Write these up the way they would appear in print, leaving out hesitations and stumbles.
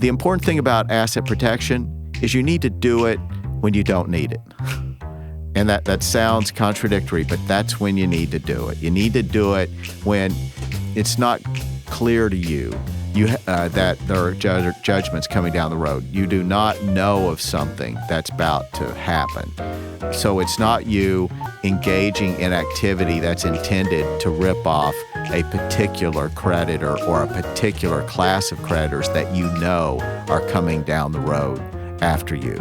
The important thing about asset protection is you need to do it when you don't need it. And that sounds contradictory, but that's when you need to do it. You need to do it when it's not clear to you that there are judgments coming down the road. You do not know of something that's about to happen. So it's not you engaging in activity that's intended to rip off a particular creditor or a particular class of creditors that you know are coming down the road after you.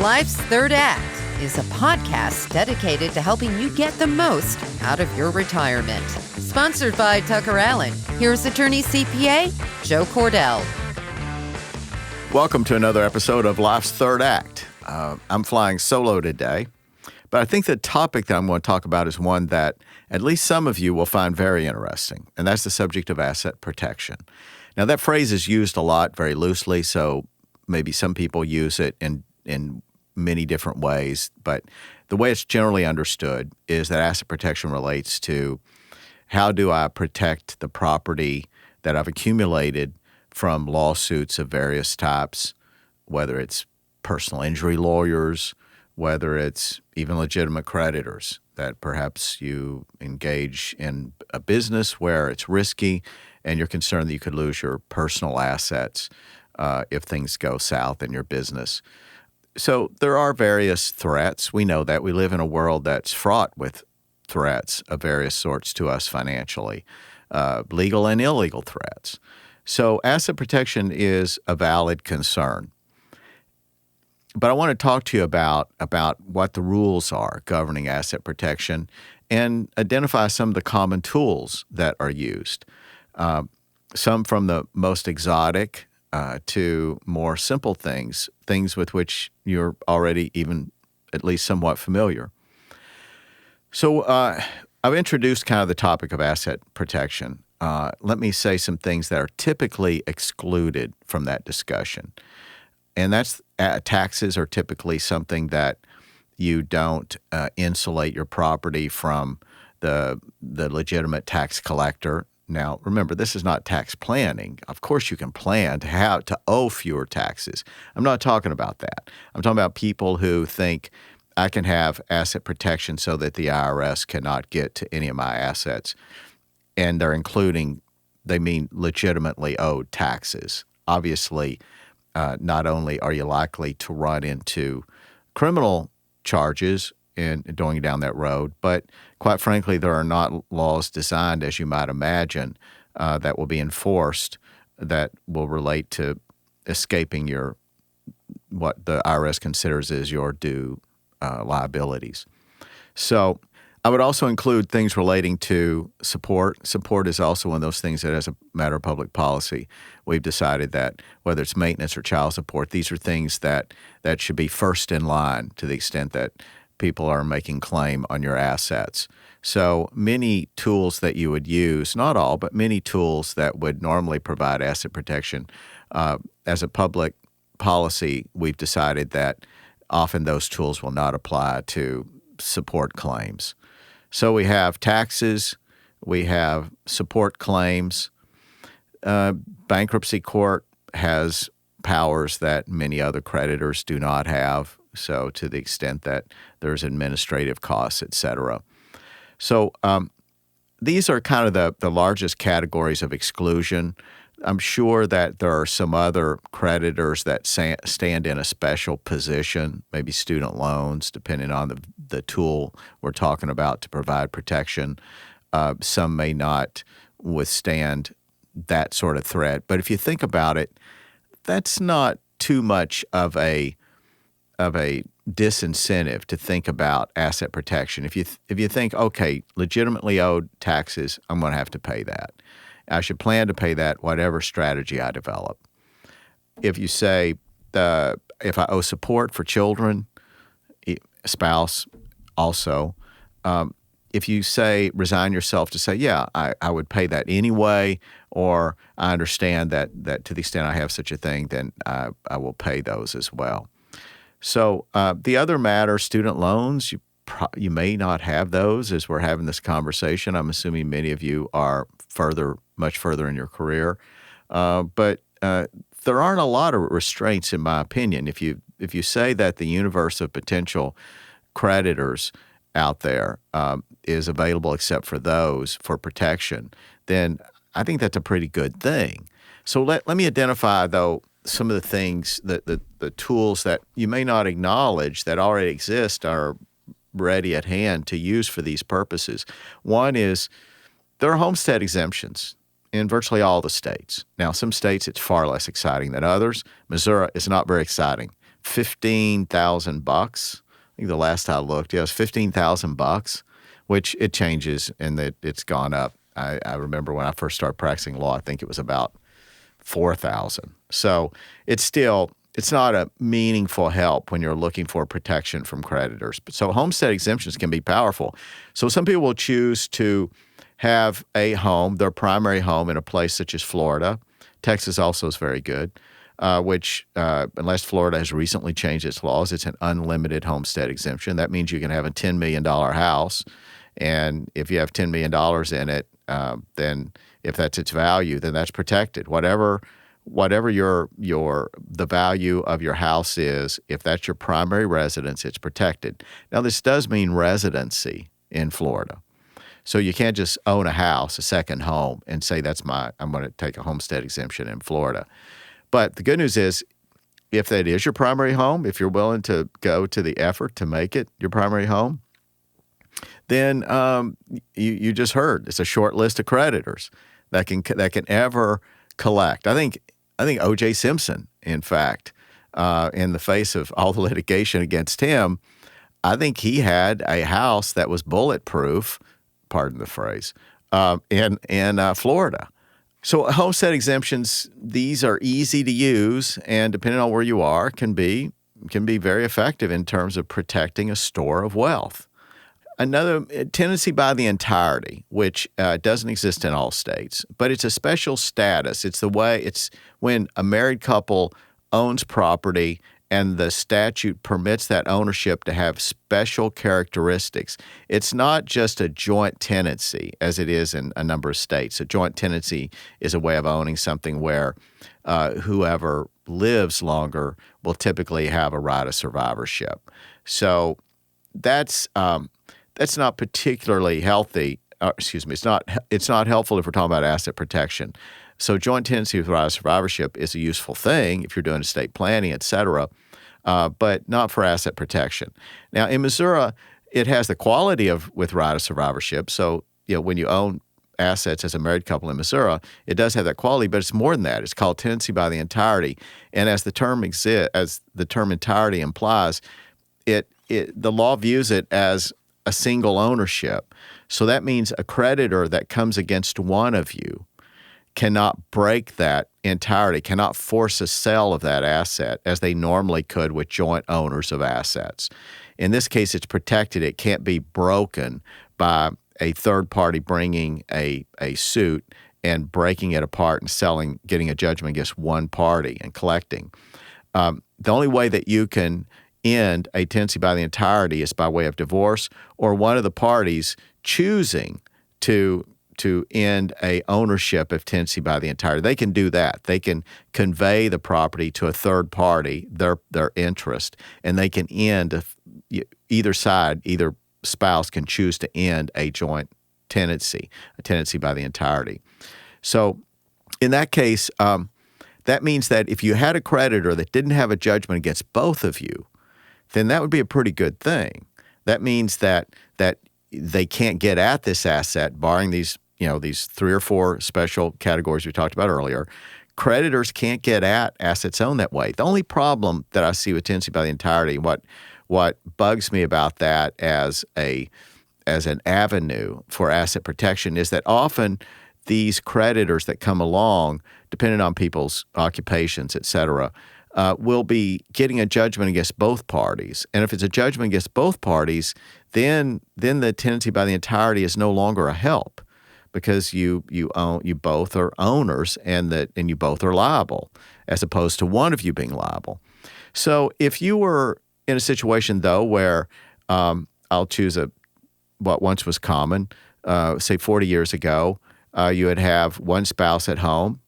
Life's Third Act is a podcast dedicated to helping you get the most out of your retirement. Sponsored by Tucker Allen, here's Attorney-CPA Joe Cordell. Welcome to another episode of Life's Third Act. I'm flying solo today, but I think the topic that I'm going to talk about is one that at least some of you will find very interesting, and that's the subject of asset protection. Now, that phrase is used a lot very loosely, so maybe some people use it in many different ways, but the way it's generally understood is that asset protection relates to how do I protect the property that I've accumulated from lawsuits of various types, whether it's personal injury lawyers, whether it's even legitimate creditors, that perhaps you engage in a business where it's risky and you're concerned that you could lose your personal assets if things go south in your business. So there are various threats. We know that we live in a world that's fraught with threats of various sorts to us financially, legal and illegal threats. So asset protection is a valid concern. But I want to talk to you about what the rules are governing asset protection and identify some of the common tools that are used, some from the most exotic to more simple things with which you're already even at least somewhat familiar. So I've introduced kind of the topic of asset protection. Let me say some things that are typically excluded from that discussion. And that's taxes are typically something that you don't insulate your property from the legitimate tax collector. Now, remember, this is not tax planning. Of course, you can plan to owe fewer taxes. I'm not talking about that. I'm talking about people who think I can have asset protection so that the IRS cannot get to any of my assets. And they mean legitimately owed taxes. Obviously, not only are you likely to run into criminal charges in going down that road, but quite frankly, there are not laws designed, as you might imagine, that will be enforced that will relate to escaping what the IRS considers as your due liabilities. So I would also include things relating to support. Support is also one of those things that, as a matter of public policy, we've decided that whether it's maintenance or child support, these are things that should be first in line to the extent that people are making claim on your assets. So many tools that you would use, not all, but many tools that would normally provide asset protection, as a public policy, we've decided that often those tools will not apply to support claims. So we have taxes, we have support claims. Bankruptcy court has powers that many other creditors do not have. So to the extent that there's administrative costs, et cetera. So these are kind of the largest categories of exclusion. I'm sure that there are some other creditors that stand in a special position, maybe student loans, depending on the tool we're talking about to provide protection. Some may not withstand that sort of threat. But if you think about it, that's not too much of a disincentive to think about asset protection. If you think, okay, legitimately owed taxes, I'm going to have to pay that. I should plan to pay that whatever strategy I develop. If you say, if I owe support for children, spouse also, if you say resign yourself to say, yeah, I would pay that anyway, or I understand that to the extent I have such a thing, then I will pay those as well. So the other matter, student loans, you may not have those as we're having this conversation. I'm assuming many of you are much further in your career. But there aren't a lot of restraints, in my opinion. If you say that the universe of potential creditors out there is available except for those for protection, then I think that's a pretty good thing. So let me identify, though, some of the things, the tools that you may not acknowledge that already exist are ready at hand to use for these purposes. One is there are homestead exemptions in virtually all the states. Now, some states it's far less exciting than others. Missouri is not very exciting. $15,000. I think the last I looked, it was $15,000, which it changes and that it's gone up. I remember when I first started practicing law, I think it was about $4,000. So it's not a meaningful help when you're looking for protection from creditors. So homestead exemptions can be powerful. So some people will choose to have a home, their primary home, in a place such as Florida. Texas also is very good, which unless Florida has recently changed its laws, it's an unlimited homestead exemption. That means you can have a $10 million house, and if you have $10 million in it, then if that's its value, then that's protected. Whatever the value of your house is, if that's your primary residence, it's protected. Now, this does mean residency in Florida. So you can't just own a house, a second home, and say I'm going to take a homestead exemption in Florida. But the good news is, if that is your primary home, if you're willing to go to the effort to make it your primary home, then you just heard it's a short list of creditors that can ever collect. I think O.J. Simpson, in fact, in the face of all the litigation against him, I think he had a house that was bulletproof, pardon the phrase, in Florida. So homestead exemptions, these are easy to use, and depending on where you are, can be very effective in terms of protecting a store of wealth. Another, tenancy by the entirety, which doesn't exist in all states, but it's a special status. It's when a married couple owns property and the statute permits that ownership to have special characteristics. It's not just a joint tenancy, as it is in a number of states. A joint tenancy is a way of owning something where whoever lives longer will typically have a right of survivorship. So that's not particularly healthy. It's not helpful if we're talking about asset protection. So joint tenancy with right of survivorship is a useful thing if you're doing estate planning, et cetera, but not for asset protection. Now, in Missouri, it has the quality with right of survivorship. So, when you own assets as a married couple in Missouri, it does have that quality, but it's more than that. It's called tenancy by the entirety. And as the term entirety implies, the law views it as a single ownership. So that means a creditor that comes against one of you cannot break that entirety, cannot force a sale of that asset as they normally could with joint owners of assets. In this case, it's protected. It can't be broken by a third party bringing a suit and breaking it apart and getting a judgment against one party and collecting. The only way that you can end a tenancy by the entirety is by way of divorce or one of the parties choosing to end a ownership of tenancy by the entirety. They can do that. They can convey the property to a third party, their interest, and they can end either spouse can choose to end a joint tenancy, a tenancy by the entirety. So in that case, that means that if you had a creditor that didn't have a judgment against both of you, then that would be a pretty good thing. That means that they can't get at this asset, barring these 3 or 4 special categories we talked about earlier. Creditors can't get at assets owned that way. The only problem that I see with tenancy by the entirety, what bugs me about that as an avenue for asset protection, is that often these creditors that come along, depending on people's occupations, et cetera, will be getting a judgment against both parties. And if it's a judgment against both parties, then the tenancy by the entirety is no longer a help, because you both are owners and you both are liable, as opposed to one of you being liable. So if you were in a situation, though, where I'll choose what once was common, say 40 years ago, You would have one spouse at home,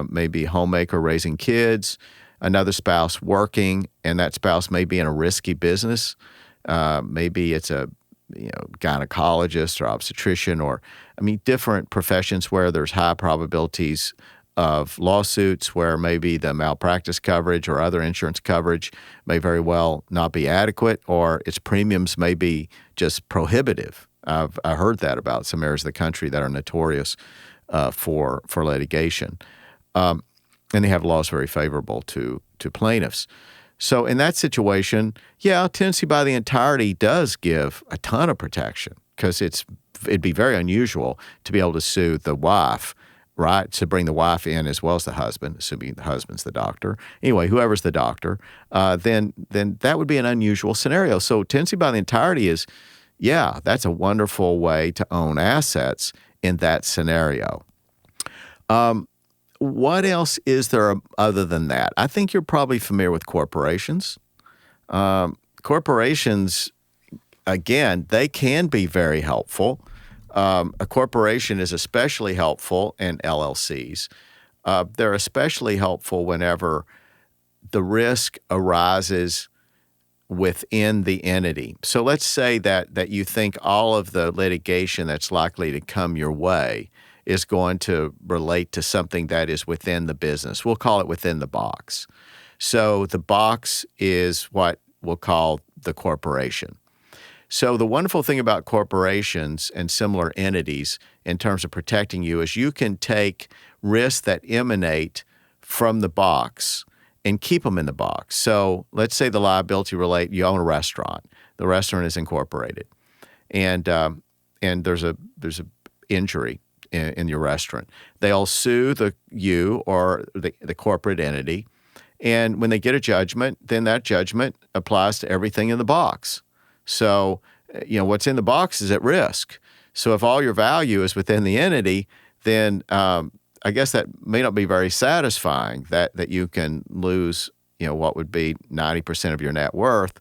maybe homemaker raising kids, another spouse working, and that spouse may be in a risky business. Maybe it's a gynecologist or obstetrician different professions where there's high probabilities of lawsuits, where maybe the malpractice coverage or other insurance coverage may very well not be adequate, or its premiums may be just prohibitive. I heard that about some areas of the country that are notorious for litigation. And they have laws very favorable to plaintiffs. So in that situation, tenancy by the entirety does give a ton of protection, because it'd be very unusual to be able to sue the wife, right, to bring the wife in as well as the husband, assuming the husband's the doctor. Anyway, whoever's the doctor, then that would be an unusual scenario. So tenancy by the entirety is, that's a wonderful way to own assets in that scenario. What else is there other than that? I think you're probably familiar with corporations. Corporations, again, they can be very helpful. A corporation is especially helpful in LLCs. They're especially helpful whenever the risk arises within the entity. So let's say that you think all of the litigation that's likely to come your way is going to relate to something that is within the business. We'll call it within the box. So the box is what we'll call the corporation. So the wonderful thing about corporations and similar entities in terms of protecting you is you can take risks that emanate from the box and keep them in the box. So let's say the liability you own a restaurant. The restaurant is incorporated, and there's a injury in your restaurant. They'll sue you or the corporate entity, and when they get a judgment, then that judgment applies to everything in the box. So, what's in the box is at risk. So if all your value is within the entity, then I guess that may not be very satisfying that you can lose, what would be 90% of your net worth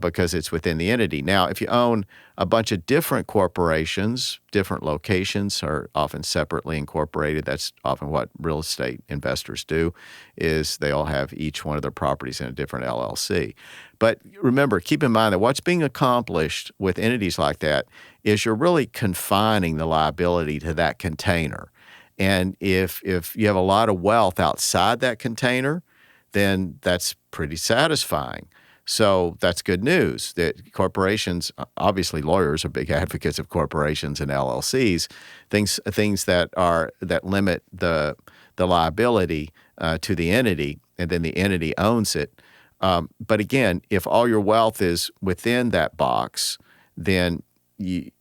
because it's within the entity. Now, if you own a bunch of different corporations, different locations are often separately incorporated. That's often what real estate investors do, is they all have each one of their properties in a different LLC. But remember, keep in mind that what's being accomplished with entities like that is you're really confining the liability to that container. And if you have a lot of wealth outside that container, then that's pretty satisfying. So that's good news. That corporations, obviously lawyers are big advocates of corporations and LLCs, things that limit the liability to the entity, and then the entity owns it. But again, if all your wealth is within that box, then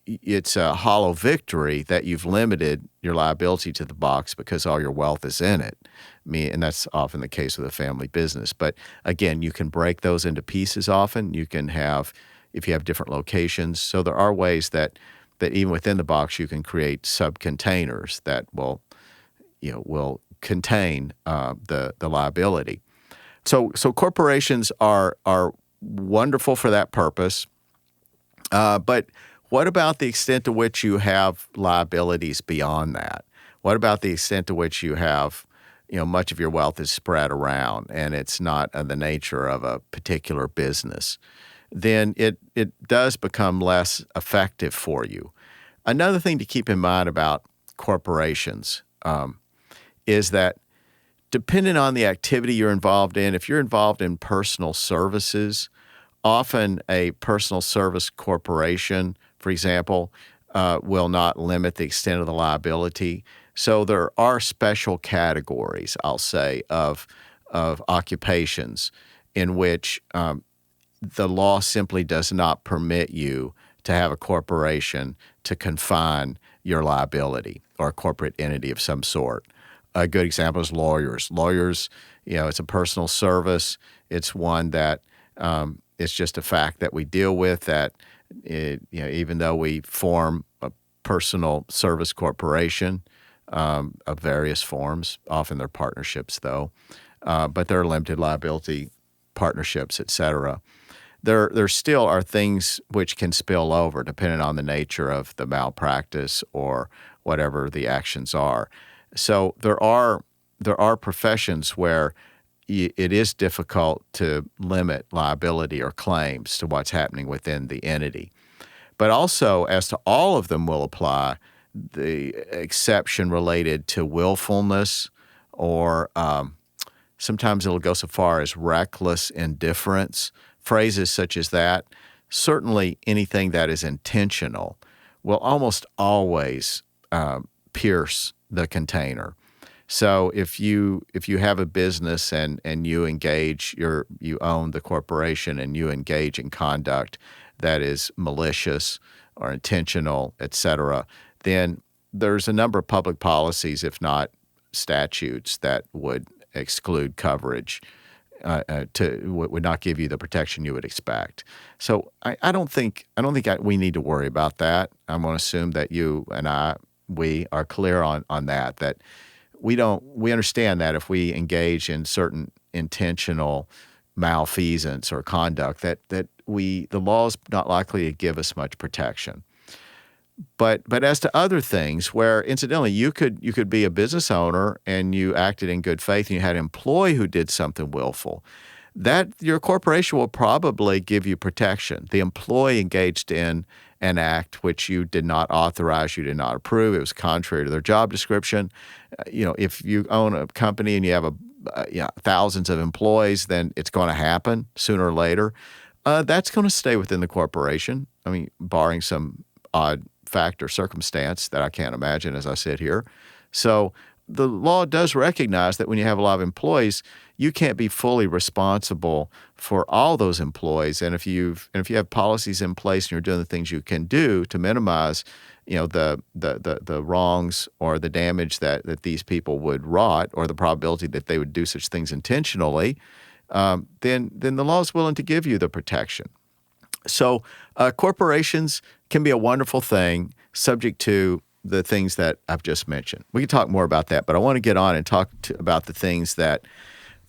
it's a hollow victory that you've limited your liability to the box because all your wealth is in it. And that's often the case with a family business. But again, you can break those into pieces often. You can have, if you have different locations. So there are ways that even within the box you can create subcontainers that will contain the liability. So corporations are wonderful for that purpose. But what about the extent to which you have liabilities beyond that? What about the extent to which you have, much of your wealth is spread around and it's not of the nature of a particular business? Then it does become less effective for you. Another thing to keep in mind about corporations is that depending on the activity you're involved in, if you're involved in personal services, often a personal service corporation, for example, will not limit the extent of the liability. So there are special categories, I'll say, of occupations in which the law simply does not permit you to have a corporation to confine your liability or a corporate entity of some sort. A good example is lawyers. Lawyers, it's a personal service. It's one that it's just a fact that we deal with, that even though we form a personal service corporation of various forms, often they're partnerships though, but they're limited liability partnerships, et cetera. there still are things which can spill over depending on the nature of the malpractice or whatever the actions are. So there are professions where it is difficult to limit liability or claims to what's happening within the entity. But also, as to all of them will apply, the exception related to willfulness or sometimes it'll go so far as reckless indifference, phrases such as that. Certainly anything that is intentional will almost always pierce the container. So if you have a business and you engage, you own the corporation and you engage in conduct that is malicious or intentional, et cetera, then there's a number of public policies, if not statutes, that would exclude coverage, would not give you the protection you would expect. So I don't think we need to worry about that. I'm going to assume that you and we are clear on that we understand that if we engage in certain intentional malfeasance or conduct, that the law is not likely to give us much protection. But as to other things where, incidentally, you could be a business owner and you acted in good faith and you had an employee who did something willful, that your corporation will probably give you protection. The employee engaged in an act which you did not authorize, you did not approve, it was contrary to their job description. If you own a company and you have thousands of employees, then it's going to happen sooner or later. That's going to stay within the corporation. I mean, barring some odd fact or circumstance that I can't imagine as I sit here. So the law does recognize that when you have a lot of employees, you can't be fully responsible for all those employees. And if you have policies in place and you're doing the things you can do to minimize, the wrongs or the damage that these people would wrought, or the probability that they would do such things intentionally, then the law is willing to give you the protection. So corporations can be a wonderful thing, subject to the things that I've just mentioned. We can talk more about that, but I want to get on and talk about the things that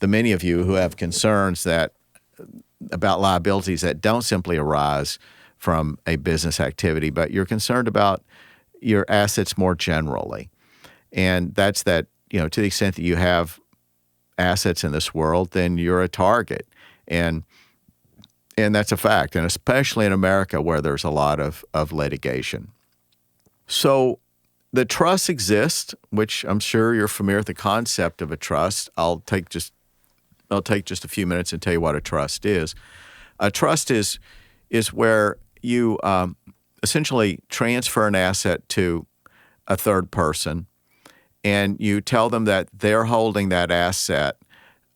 the many of you who have concerns about liabilities that don't simply arise from a business activity, but you're concerned about your assets more generally. And that's that, to the extent that you have assets in this world, then you're a target. And that's a fact, and especially in America where there's a lot of litigation. So the trust exists, which I'm sure you're familiar with the concept of a trust. I'll take just a few minutes and tell you what a trust is. A trust is where you essentially transfer an asset to a third person, and you tell them that they're holding that asset.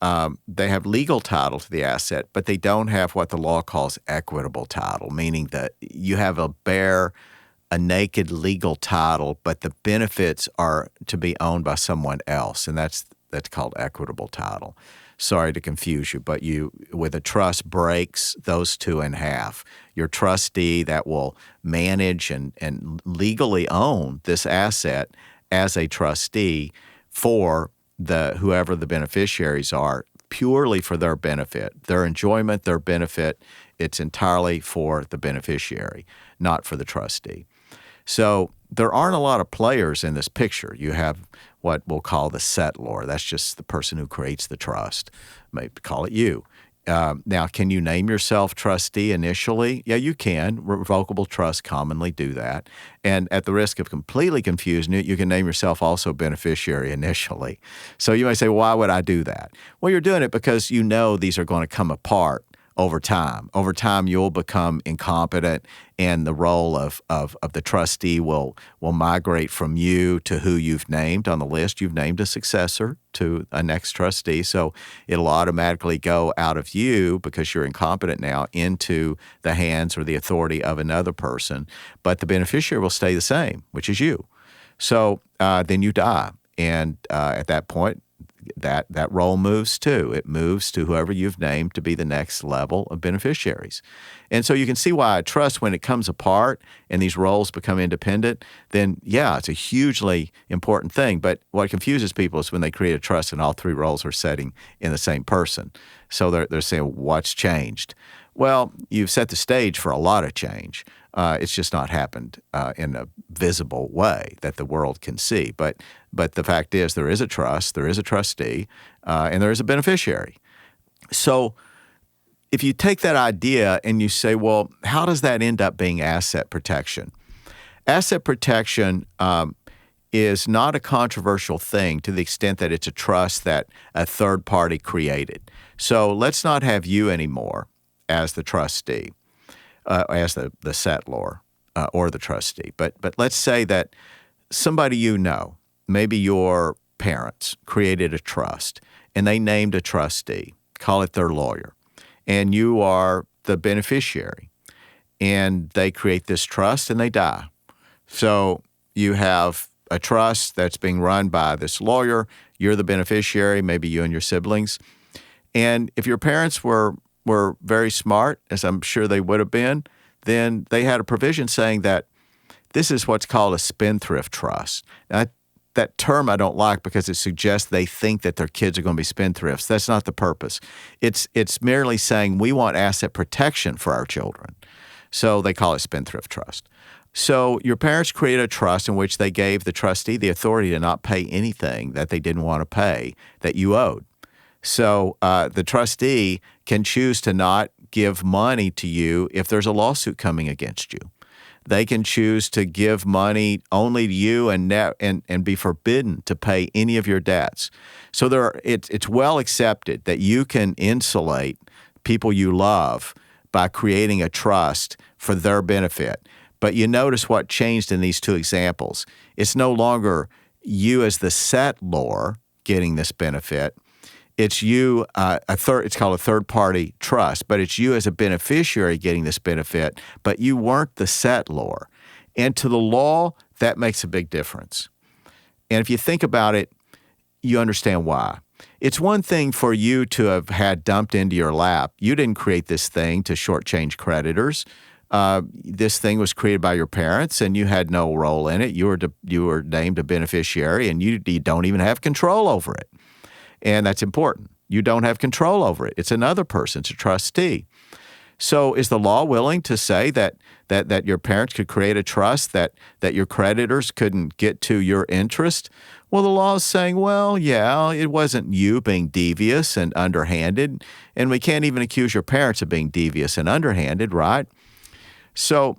They have legal title to the asset, but they don't have what the law calls equitable title, meaning that you have a naked legal title, but the benefits are to be owned by someone else, and that's called equitable title. Sorry to confuse you, but with a trust breaks those two in half. Your trustee that will manage and legally own this asset as a trustee for whoever the beneficiaries are, purely for their benefit, their enjoyment, their benefit. It's entirely for the beneficiary, not for the trustee. So there aren't a lot of players in this picture. You have what we'll call the settlor. That's just the person who creates the trust. Maybe call it you. Now, can you name yourself trustee initially? Yeah, you can. Revocable trusts commonly do that. And at the risk of completely confusing it, you can name yourself also beneficiary initially. So you may say, why would I do that? Well, you're doing it because you know these are going to come apart over time. Over time, you'll become incompetent, and the role of the trustee will migrate from you to who you've named on the list. You've named a successor to a next trustee, so it'll automatically go out of you because you're incompetent now into the hands or the authority of another person. But the beneficiary will stay the same, which is you. So then you die, and at that point, that role moves too. It moves to whoever you've named to be the next level of beneficiaries. And so you can see why a trust, when it comes apart and these roles become independent, then yeah, it's a hugely important thing. But what confuses people is when they create a trust and all three roles are sitting in the same person. So they're saying, what's changed? Well, you've set the stage for a lot of change. It's just not happened in a visible way that the world can see. But the fact is there is a trust, there is a trustee, and there is a beneficiary. So if you take that idea and you say, well, how does that end up being asset protection? Asset protection is not a controversial thing to the extent that it's a trust that a third party created. So let's not have you anymore as the trustee, as the settlor or the trustee. But let's say that somebody you know, maybe your parents, created a trust and they named a trustee, call it their lawyer, and you are the beneficiary. And they create this trust and they die. So you have a trust that's being run by this lawyer. You're the beneficiary, maybe you and your siblings. And if your parents were very smart, as I'm sure they would have been, then they had a provision saying that this is what's called a spendthrift trust. Now, that term I don't like because it suggests they think that their kids are going to be spendthrifts. That's not the purpose. It's merely saying we want asset protection for our children. So they call it spendthrift trust. So your parents created a trust in which they gave the trustee the authority to not pay anything that they didn't want to pay that you owed. So the trustee can choose to not give money to you if there's a lawsuit coming against you. They can choose to give money only to you and be forbidden to pay any of your debts. So it's well accepted that you can insulate people you love by creating a trust for their benefit. But you notice what changed in these two examples. It's no longer you as the settlor getting this benefit. It's you, it's called a third-party trust, but it's you as a beneficiary getting this benefit, but you weren't the settlor. And to the law, that makes a big difference. And if you think about it, you understand why. It's one thing for you to have had dumped into your lap. You didn't create this thing to shortchange creditors. This thing was created by your parents, and you had no role in it. You were named a beneficiary, and you don't even have control over it. And that's important. You don't have control over it. It's another person. It's a trustee. So is the law willing to say that your parents could create a trust that your creditors couldn't get to your interest? Well, the law is saying, well, yeah, it wasn't you being devious and underhanded, and we can't even accuse your parents of being devious and underhanded, right? So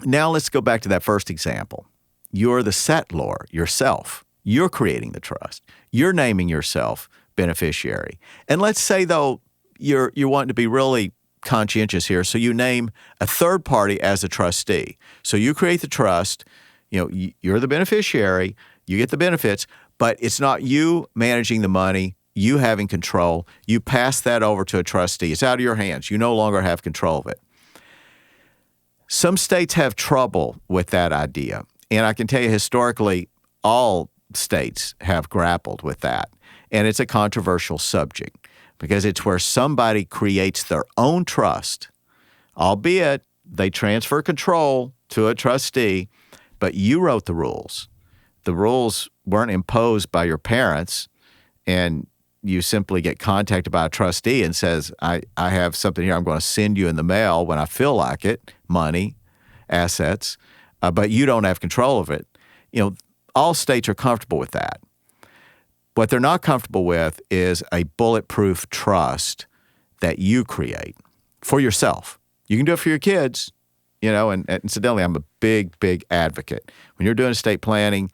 now let's go back to that first example. You're the settlor yourself. You're creating the trust. You're naming yourself beneficiary. And let's say, though, you're wanting to be really conscientious here, so you name a third party as a trustee. So you create the trust, you're the beneficiary, you get the benefits, but it's not you managing the money, you having control. You pass that over to a trustee. It's out of your hands. You no longer have control of it. Some states have trouble with that idea. And I can tell you historically, all states have grappled with that. And it's a controversial subject because it's where somebody creates their own trust, albeit they transfer control to a trustee, but you wrote the rules. The rules weren't imposed by your parents, and you simply get contacted by a trustee and says, I have something here I'm going to send you in the mail when I feel like it, money, assets, but you don't have control of it. All states are comfortable with that. What they're not comfortable with is a bulletproof trust that you create for yourself. You can do it for your kids, and incidentally, I'm a big, big advocate. When you're doing estate planning,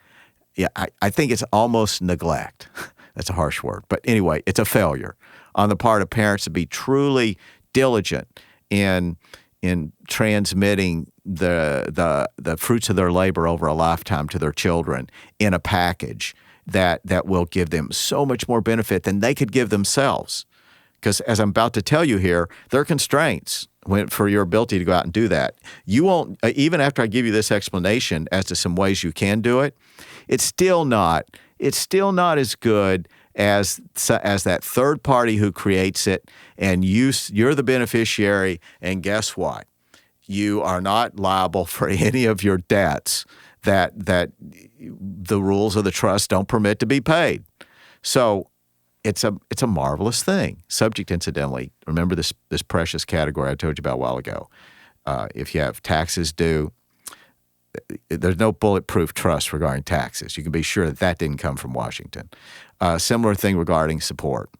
I think it's almost neglect. That's a harsh word. But anyway, it's a failure on the part of parents to be truly diligent in transmitting the fruits of their labor over a lifetime to their children in a package that will give them so much more benefit than they could give themselves. Because as I'm about to tell you here, there are constraints for your ability to go out and do that. You won't, even after I give you this explanation as to some ways you can do it, it's still not as good as that third party who creates it, and you're the beneficiary, and guess what? You are not liable for any of your debts that the rules of the trust don't permit to be paid. So it's a marvelous thing. Subject, incidentally, remember this precious category I told you about a while ago. If you have taxes due, there's no bulletproof trust regarding taxes. You can be sure that didn't come from Washington. Similar thing regarding support.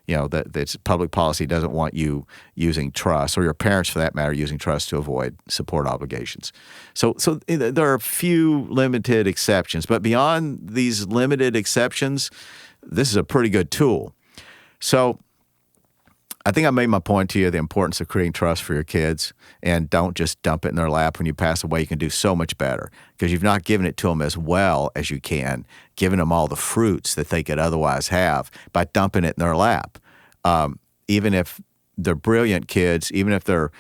That public policy doesn't want you using trust, or your parents, for that matter, using trust to avoid support obligations. So there are a few limited exceptions, but beyond these limited exceptions, this is a pretty good tool. So I think I made my point to you, the importance of creating trust for your kids, and don't just dump it in their lap when you pass away. You can do so much better because you've not given it to them as well as you can, giving them all the fruits that they could otherwise have by dumping it in their lap. Even if they're brilliant kids, even if they're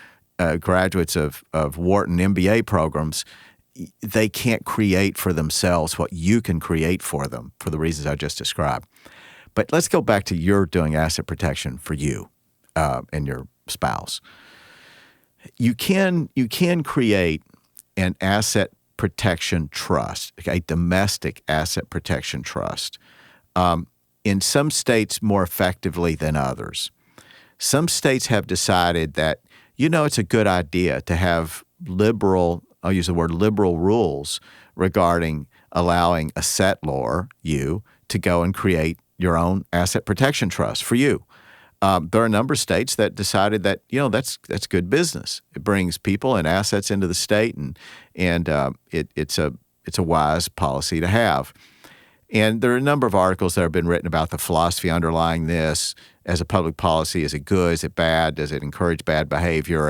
graduates of Wharton MBA programs, they can't create for themselves what you can create for them for the reasons I just described. But let's go back to your doing asset protection for you and your spouse. You can create an asset protection trust, a domestic asset protection trust, in some states more effectively than others. Some states have decided that, it's a good idea to have liberal, I'll use the word liberal rules regarding allowing a settlor, you, to go and create your own asset protection trust for you. There are a number of states that decided that that's good business. It brings people and assets into the state, and it's a wise policy to have. And there are a number of articles that have been written about the philosophy underlying this as a public policy. Is it good? Is it bad? Does it encourage bad behavior?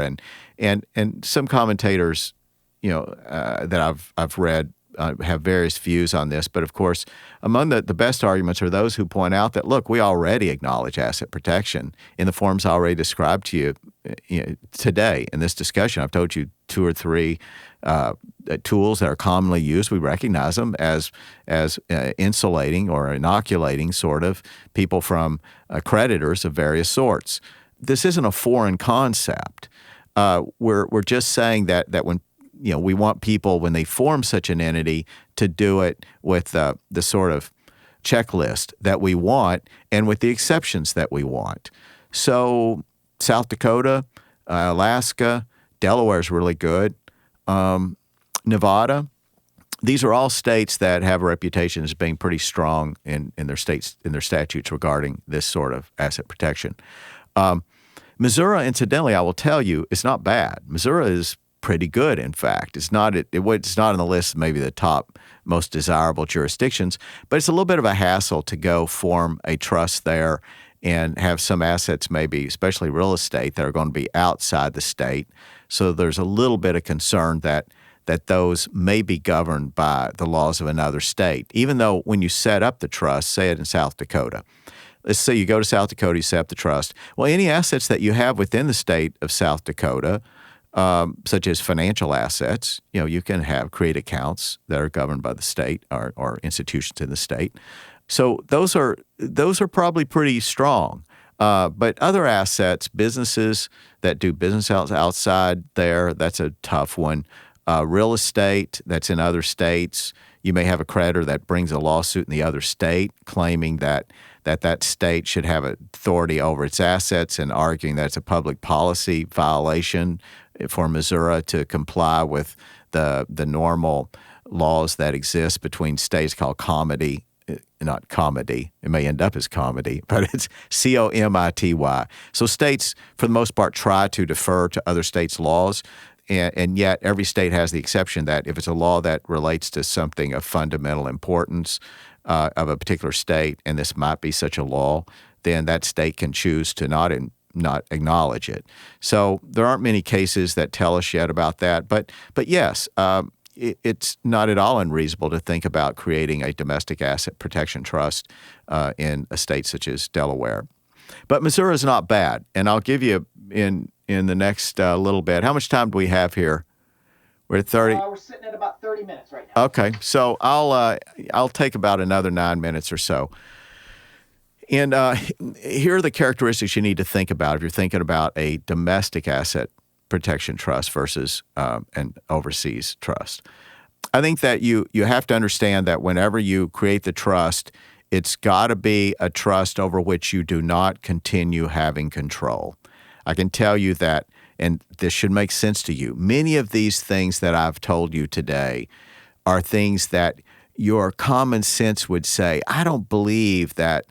And some commentators, that I've read have various views on this. But of course, among the best arguments are those who point out that, look, we already acknowledge asset protection in the forms I already described to you, today in this discussion. I've told you 2 or 3 tools that are commonly used. We recognize them as insulating or inoculating sort of people from creditors of various sorts. This isn't a foreign concept. We're just saying that when we want people, when they form such an entity, to do it with the sort of checklist that we want and with the exceptions that we want. So South Dakota, Alaska, Delaware is really good. Nevada, these are all states that have a reputation as being pretty strong in their statutes regarding this sort of asset protection. Missouri, incidentally, I will tell you, it's not bad. Missouri is pretty good, in fact. It's not on the list of maybe the top most desirable jurisdictions, but it's a little bit of a hassle to go form a trust there and have some assets, maybe especially real estate, that are going to be outside the state. So there's a little bit of concern that those may be governed by the laws of another state, even though when you set up the trust, say it in South Dakota. Let's say you go to South Dakota, you set up the trust. Well, any assets that you have within the state of South Dakota, such as financial assets, you can create accounts that are governed by the state or institutions in the state. So those are probably pretty strong. But other assets, businesses that do business outside there, that's a tough one. Real estate that's in other states, you may have a creditor that brings a lawsuit in the other state claiming that state should have authority over its assets and arguing that it's a public policy violation for Missouri to comply with the normal laws that exist between states called comity. Not comedy. It may end up as comedy, but it's COMITY. So states, for the most part, try to defer to other states' laws, and yet every state has the exception that if it's a law that relates to something of fundamental importance of a particular state, and this might be such a law, then that state can choose to not acknowledge it. So there aren't many cases that tell us yet about that, but yes, it's not at all unreasonable to think about creating a domestic asset protection trust in a state such as Delaware. But Missouri is not bad, and I'll give you in the next little bit. How much time do we have here? We're at 30. We're sitting at about 30 minutes right now. Okay, so I'll take about another 9 minutes or so. And here are the characteristics you need to think about if you're thinking about a domestic asset protection trust versus an overseas trust. I think that you have to understand that whenever you create the trust, It's got to be a trust over which you do not continue having control. I can tell you that, and this should make sense to you, many of these things that I've told you today are things that your common sense would say, I don't believe that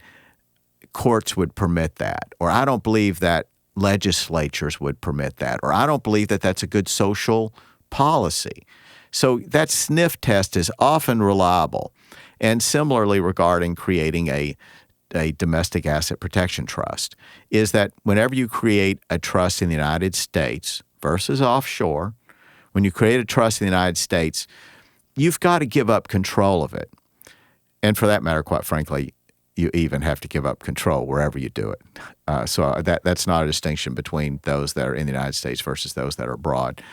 courts would permit that, or I don't believe that legislatures would permit that, or I don't believe that that's a good social policy. So that sniff test is often reliable. And similarly regarding creating a domestic asset protection trust is that whenever you create a trust in the United States versus offshore, when you create a trust in the United States, you've got to give up control of it. And for that matter, quite frankly, you even have to give up control wherever you do it. So that's not a distinction between those that are in the United States versus those that are abroad.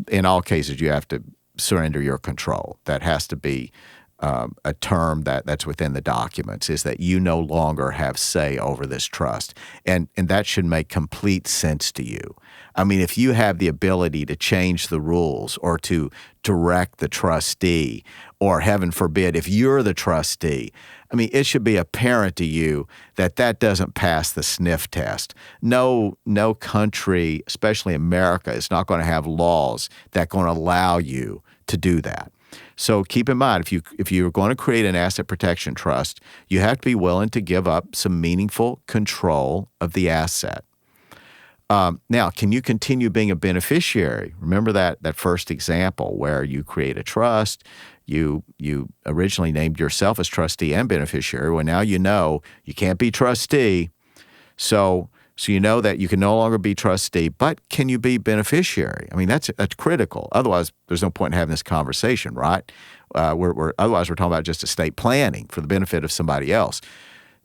In all cases, you have to surrender your control. That has to be a term that's within the documents, is that you no longer have say over this trust. And that should make complete sense to you. I mean, if you have the ability to change the rules or to direct the trustee, or heaven forbid, if you're the trustee, I mean, it should be apparent to you that that doesn't pass the sniff test. No country, especially America, is not going to have laws that are going to allow you to do that. So keep in mind, if you're going to create an asset protection trust, you have to be willing to give up some meaningful control of the asset. Now, can you continue being a beneficiary? Remember that first example where you create a trust, you originally named yourself as trustee and beneficiary. Well, now you know you can't be trustee, so you know that you can no longer be trustee, but can you be beneficiary? I mean, that's critical. Otherwise, there's no point in having this conversation, right? Otherwise, we're talking about just estate planning for the benefit of somebody else.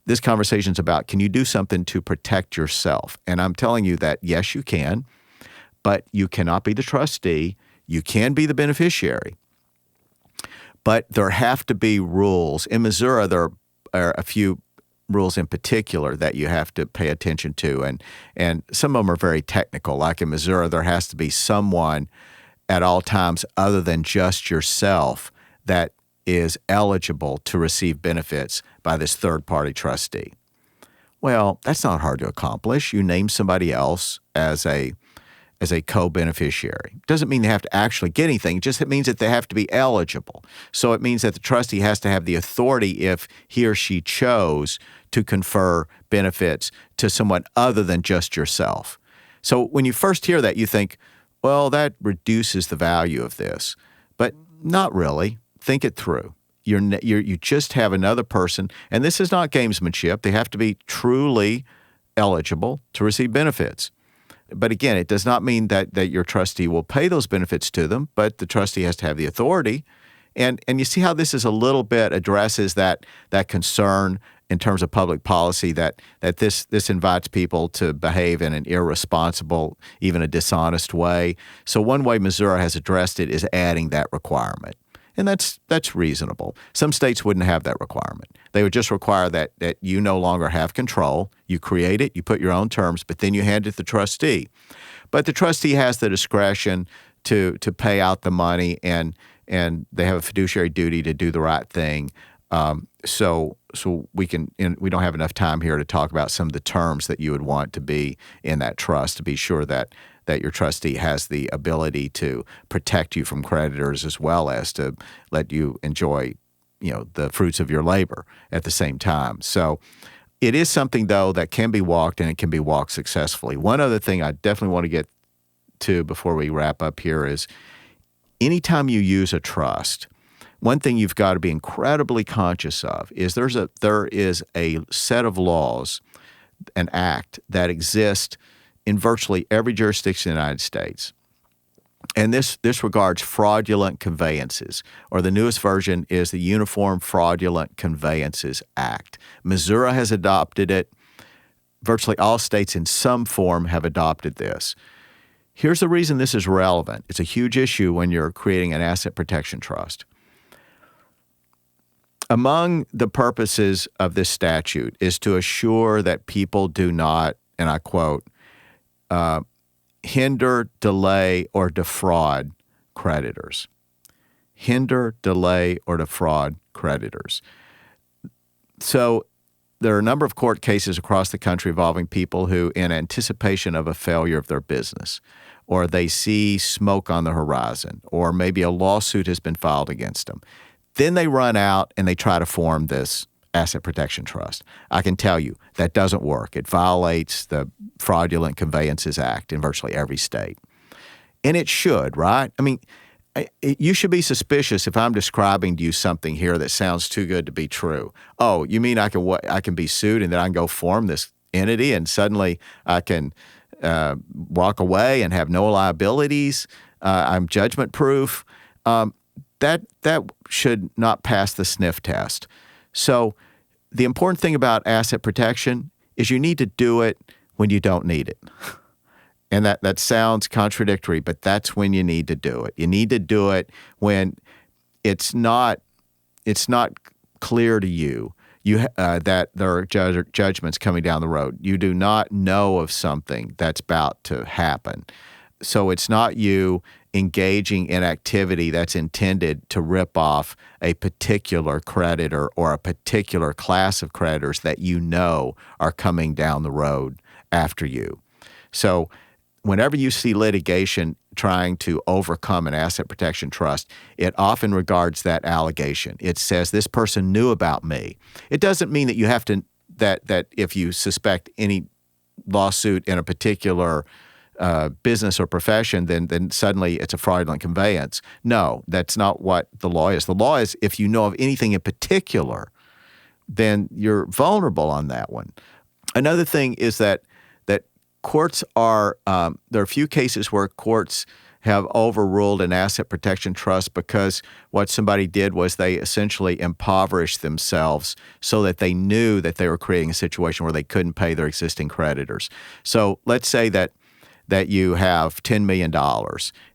This conversation is about, can you do something to protect yourself? And I'm telling you that, yes, you can, but you cannot be the trustee. You can be the beneficiary. But there have to be rules. In Missouri, there are a few rules in particular that you have to pay attention to. And some of them are very technical. Like in Missouri, there has to be someone at all times other than just yourself that is eligible to receive benefits by this third-party trustee. Well, that's not hard to accomplish. You name somebody else as a co-beneficiary. Doesn't mean they have to actually get anything. It just means that they have to be eligible. So it means that the trustee has to have the authority, if he or she chose, to confer benefits to someone other than just yourself. So when you first hear that, you think, well, that reduces the value of this. But not really. Think it through. You just have another person, and this is not gamesmanship. They have to be truly eligible to receive benefits. But again, it does not mean that your trustee will pay those benefits to them, but the trustee has to have the authority. And you see how this is a little bit addresses that concern in terms of public policy, that this invites people to behave in an irresponsible, even a dishonest way. So one way Missouri has addressed it is adding that requirement. And that's reasonable. Some states wouldn't have that requirement. They would just require that you no longer have control. You create it, you put your own terms, but then you hand it to the trustee. But the trustee has the discretion to pay out the money, and they have a fiduciary duty to do the right thing. So we don't have enough time here to talk about some of the terms that you would want to be in that trust to be sure that your trustee has the ability to protect you from creditors as well as to let you enjoy, the fruits of your labor at the same time. So it is something, though, that can be walked, and it can be walked successfully. One other thing I definitely want to get to before we wrap up here is anytime you use a trust, one thing you've got to be incredibly conscious of is there is a set of laws, an act that exists in virtually every jurisdiction in the United States. And this regards fraudulent conveyances, or the newest version is the Uniform Fraudulent Conveyances Act. Missouri has adopted it. Virtually all states in some form have adopted this. Here's the reason this is relevant. It's a huge issue when you're creating an asset protection trust. Among the purposes of this statute is to assure that people do not, and I quote, hinder, delay, or defraud creditors. Hinder, delay, or defraud creditors. So there are a number of court cases across the country involving people who, in anticipation of a failure of their business, or they see smoke on the horizon, or maybe a lawsuit has been filed against them, then they run out and they try to form this asset protection trust. I can tell you that doesn't work. It violates the Fraudulent Conveyances Act in virtually every state. And it should, right? I mean, you should be suspicious if I'm describing to you something here that sounds too good to be true. Oh, you mean I can be sued and then I can go form this entity and suddenly I can walk away and have no liabilities? I'm judgment proof. That should not pass the sniff test. So the important thing about asset protection is you need to do it when you don't need it. And that sounds contradictory, but that's when you need to do it. You need to do it when it's not clear to you that there are judgments coming down the road. You do not know of something that's about to happen. So it's not you engaging in activity that's intended to rip off a particular creditor or a particular class of creditors that you know are coming down the road after you. So whenever you see litigation trying to overcome an asset protection trust, it often regards that allegation. It says this person knew about me. It doesn't mean that you have to that if you suspect any lawsuit in a particular business or profession, then suddenly it's a fraudulent conveyance. No, that's not what the law is. The law is if you know of anything in particular, then you're vulnerable on that one. Another thing is that courts are there are a few cases where courts have overruled an asset protection trust because what somebody did was they essentially impoverished themselves so that they knew that they were creating a situation where they couldn't pay their existing creditors. So let's say that you have $10 million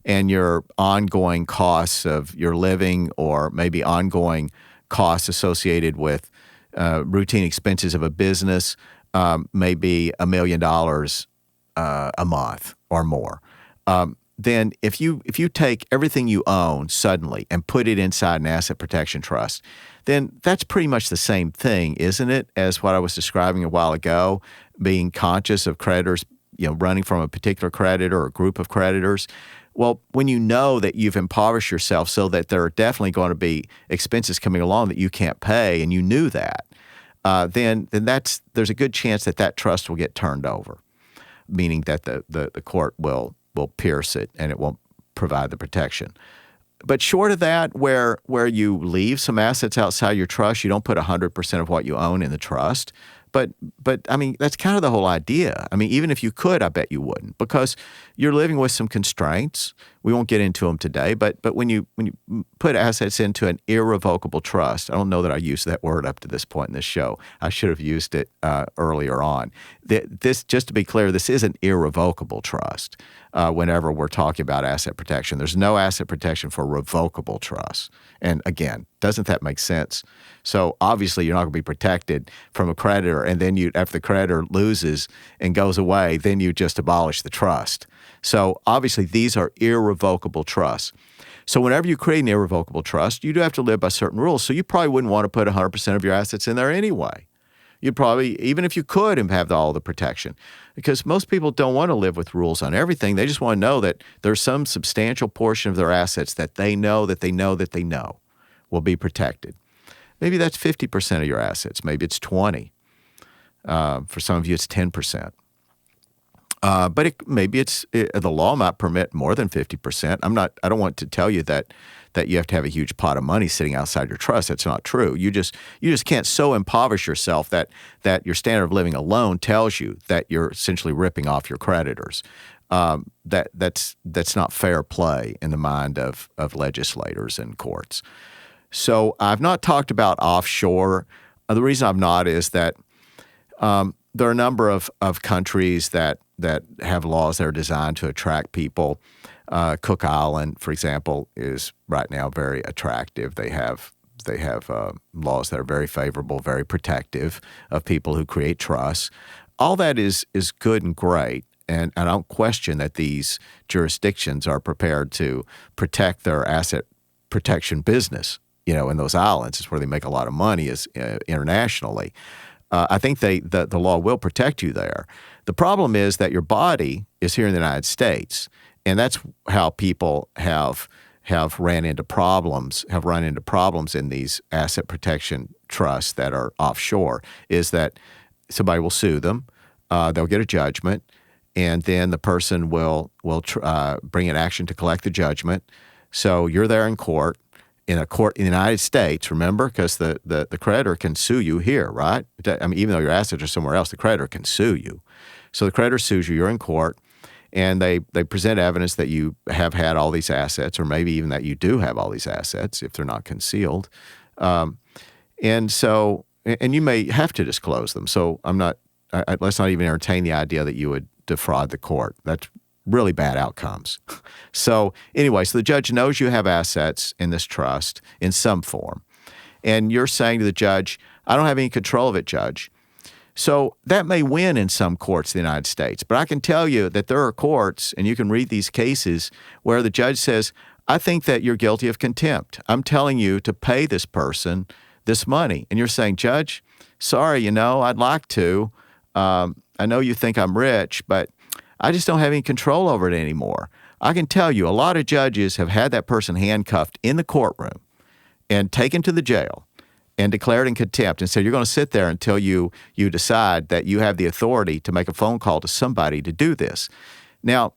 and your ongoing costs of your living or maybe ongoing costs associated with routine expenses of a business may be $1 million a month or more. Then if you take everything you own suddenly and put it inside an asset protection trust, then that's pretty much the same thing, isn't it, as what I was describing a while ago, being conscious of creditors, running from a particular creditor or group of creditors. Well, when you know that you've impoverished yourself so that there are definitely going to be expenses coming along that you can't pay, and you knew that, then there's a good chance that trust will get turned over, meaning that the court will pierce it and it won't provide the protection. But short of that, where you leave some assets outside your trust, you don't put 100% of what you own in the trust. But I mean, that's kind of the whole idea. I mean, even if you could, I bet you wouldn't, because you're living with some constraints. We won't get into them today, but when you put assets into an irrevocable trust, I don't know that I used that word up to this point in this show. I should have used it earlier on. This, just to be clear, this is an irrevocable trust. Whenever we're talking about asset protection, there's no asset protection for revocable trusts. And again, doesn't that make sense? So obviously you're not going to be protected from a creditor, and then after the creditor loses and goes away, then you just abolish the trust. So obviously these are irrevocable trusts. So whenever you create an irrevocable trust, you do have to live by certain rules. So you probably wouldn't want to put 100% of your assets in there anyway. You'd probably, even if you could, have all the protection, because most people don't want to live with rules on everything. They just want to know that there's some substantial portion of their assets that they know will be protected. Maybe that's 50% of your assets. Maybe it's 20. For some of you, it's 10%. But the law might permit more than 50%. I don't want to tell you that you have to have a huge pot of money sitting outside your trust. That's not true. You just can't so impoverish yourself that your standard of living alone tells you that you're essentially ripping off your creditors. That's not fair play in the mind of legislators and courts. So I've not talked about offshore. The reason I've not is that there are a number of countries that have laws that are designed to attract people. Cook Island, for example, is right now very attractive. They have laws that are very favorable, very protective of people who create trusts. All that is good and great, and I don't question that these jurisdictions are prepared to protect their asset protection business. in those islands is where they make a lot of money is internationally. I think the law will protect you there. The problem is that your body is here in the United States, and that's how people have run into problems in these asset protection trusts that are offshore, is that somebody will sue them, they'll get a judgment, and then the person will bring an action to collect the judgment. So you're there in court in the United States, remember, because the creditor can sue you here, right? I mean, even though your assets are somewhere else, the creditor can sue you. So the creditor sues you, you're in court, and they present evidence that you have had all these assets, or maybe even that you do have all these assets if they're not concealed. And you may have to disclose them. So let's not even entertain the idea that you would defraud the court. That's really bad outcomes. So anyway, the judge knows you have assets in this trust in some form. And you're saying to the judge, I don't have any control of it, Judge. So that may win in some courts in the United States. But I can tell you that there are courts, and you can read these cases, where the judge says, I think that you're guilty of contempt. I'm telling you to pay this person this money. And you're saying, Judge, sorry, I'd like to. I know you think I'm rich, but I just don't have any control over it anymore. I can tell you a lot of judges have had that person handcuffed in the courtroom and taken to the jail and declared in contempt and said, you're going to sit there until you decide that you have the authority to make a phone call to somebody to do this. Now,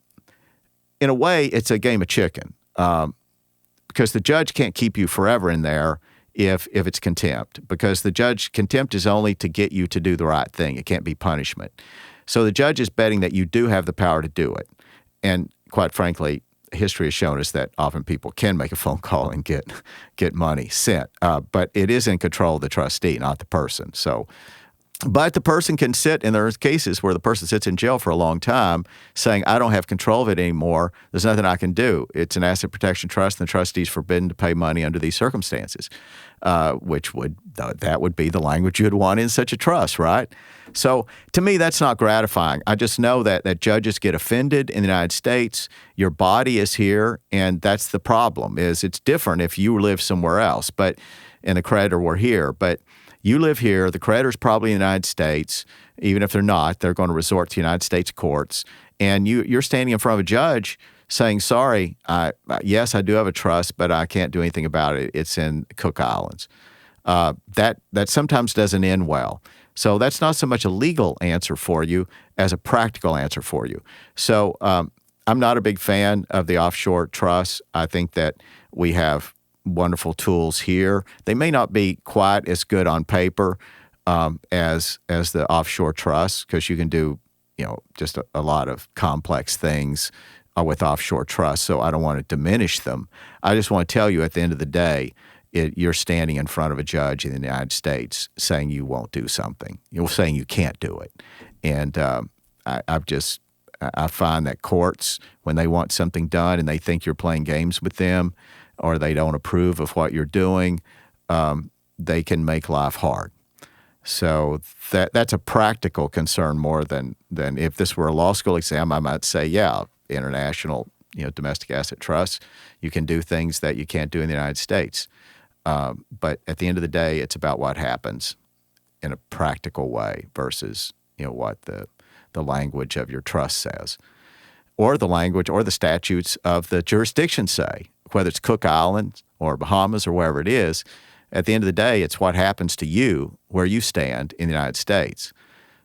in a way, it's a game of chicken because the judge can't keep you forever in there if it's contempt, because the contempt is only to get you to do the right thing. It can't be punishment. So the judge is betting that you do have the power to do it. And quite frankly, history has shown us that often people can make a phone call and get money sent. But it is in control of the trustee, not the person. But the person can sit, and there's cases where the person sits in jail for a long time saying, I don't have control of it anymore. There's nothing I can do. It's an asset protection trust, and the trustee is forbidden to pay money under these circumstances, that would be the language you'd want in such a trust, right? So to me, that's not gratifying. I just know that judges get offended in the United States. Your body is here, and that's the problem. It's different if you live somewhere else, and the creditor were here. But you live here, the creditor's probably in the United States. Even if they're not, they're going to resort to United States courts. And you're standing in front of a judge saying, sorry, yes, I do have a trust, but I can't do anything about it. It's in Cook Islands. That sometimes doesn't end well. So that's not so much a legal answer for you as a practical answer for you. So I'm not a big fan of the offshore trusts. I think that we have wonderful tools here. They may not be quite as good on paper as the offshore trusts, because you can do just a lot of complex things with offshore trusts. So I don't want to diminish them. I just want to tell you at the end of the day, you're standing in front of a judge in the United States saying you won't do something. You're saying you can't do it. And I find that courts, when they want something done and they think you're playing games with them, or they don't approve of what you're doing, they can make life hard. So that's a practical concern more than if this were a law school exam. I might say, yeah, international, domestic asset trusts, you can do things that you can't do in the United States. But at the end of the day, it's about what happens in a practical way versus what the language of your trust says, or the language or the statutes of the jurisdiction say. Whether it's Cook Islands or Bahamas or wherever it is, at the end of the day, it's what happens to you where you stand in the United States.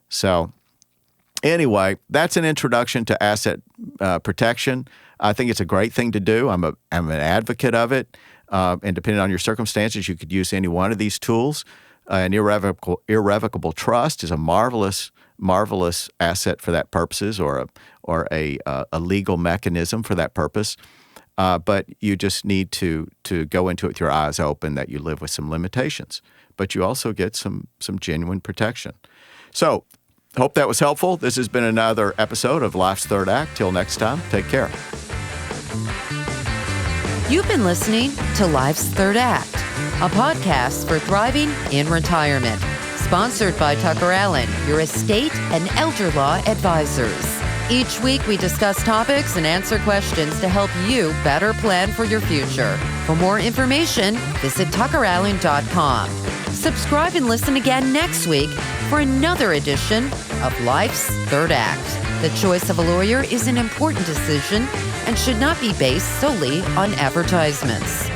So anyway, that's an introduction to asset protection. I think it's a great thing to do. I'm an advocate of it. And depending on your circumstances, you could use any one of these tools. An irrevocable trust is a marvelous asset for that purposes, or a legal mechanism for that purpose. But you just need to go into it with your eyes open that you live with some limitations, but you also get some genuine protection. So hope that was helpful. This has been another episode of Life's Third Act. Till next time, take care. You've been listening to Life's Third Act, a podcast for thriving in retirement, sponsored by Tucker Allen, your estate and elder law advisors. Each week, we discuss topics and answer questions to help you better plan for your future. For more information, visit tuckerallen.com. Subscribe and listen again next week for another edition of Life's Third Act. The choice of a lawyer is an important decision and should not be based solely on advertisements.